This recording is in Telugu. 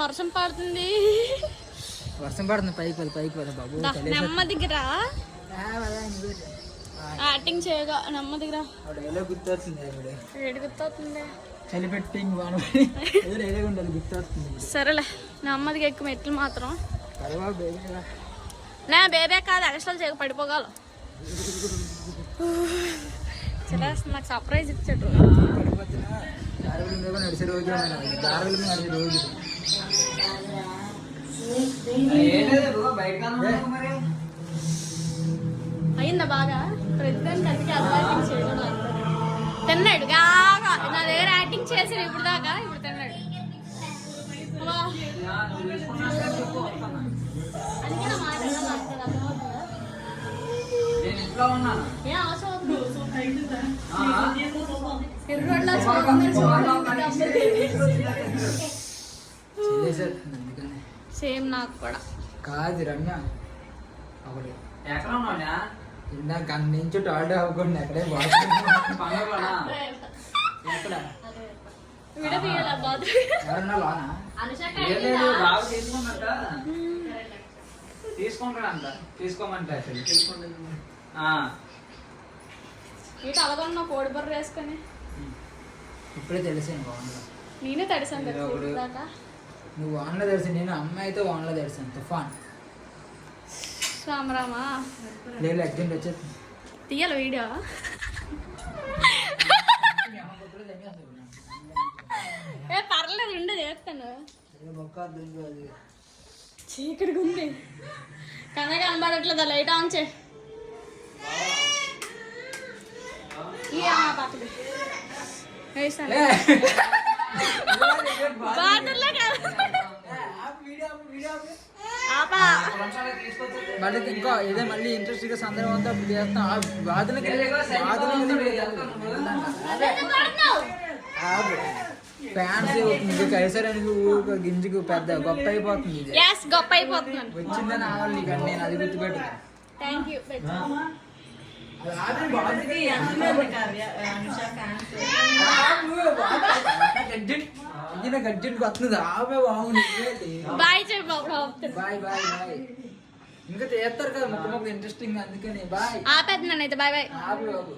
వర్షం పడుతుంది. వర్షం పడుతుంది. పైకి పద బాబు. నెమ్మదికి రా. యాక్టింగ్ చేయగా నెమ్మదికి రా. డైలాగ్ గుర్తొస్తుంది. ఏడు గుర్తవుతుంది. చలిపెట్టి గుర్తొస్తుంది. సరేలే నెమ్మదిగా ఎక్కువ మెట్లు మాత్రం. నా బేబే కాదు ఎక్స్ట్రా చేయక పడిపోగల. నాకు సర్ప్రైజ్ ఇచ్చాడు. నడిచే రోజు అయిందా బాగా? ప్రెసిడెంట్ అందుకే యాక్టింగ్ చేయడం తిన్నాడు కాగా. నా దగ్గర యాక్టింగ్ చేసి ఇప్పుడు దాకా ఇప్పుడు తిన్నాడు. సేమ్ నాకు కూడా కాదు రమ్య. ఇందాక అన్ని నుంచి టాయిలెట్ అవ్వకుండా ఎక్కడే ఎవరన్నా లోనా తీసుకోమంటే ఇటు అలాగన్నా కోడి బర్ర వేసుకొని ఇప్పుడే తెలిసాను వాన్లో. నేనే తడిసాను దాకా. నువ్వు వాన్లో తెలిసి నేను అమ్మాయితో వాన్లో తెలిసాను. తుఫాన్ రామరామా లేదు అర్జెంట్ వచ్చేది. తీయాలి వీడియో. పర్లేదు ఉండే చేస్తాను. చీకటిగా ఉంది కన్నా కనబడట్లేదు. లైట్ ఆన్ చే. మళ్ళీ ఇంకా ఏదో మళ్ళీ ఇంట్రెస్ట్ గా సందర్భం అంతా చేస్తాం. ఫ్యాన్స్ నీకు కలిసారని గింజుకు పెద్ద గొప్ప అయిపోతుంది. గొప్ప అయిపోతుంది. వచ్చిందని ఆవాలి నీకు. నేను అది గుర్తుపెట్టు. Thank you. గడ్జెంట్ వస్తుంది. ఆమె బాగుంది. బాయ్ చెప్పు. Bye bye bye. ఇంకా చేస్తారు కదా మొక్క ఇంట్రెస్టింగ్. అందుకని బాయ్. ఆపేది నన్ను అయితే. Bye bye. ఆపి బాబు.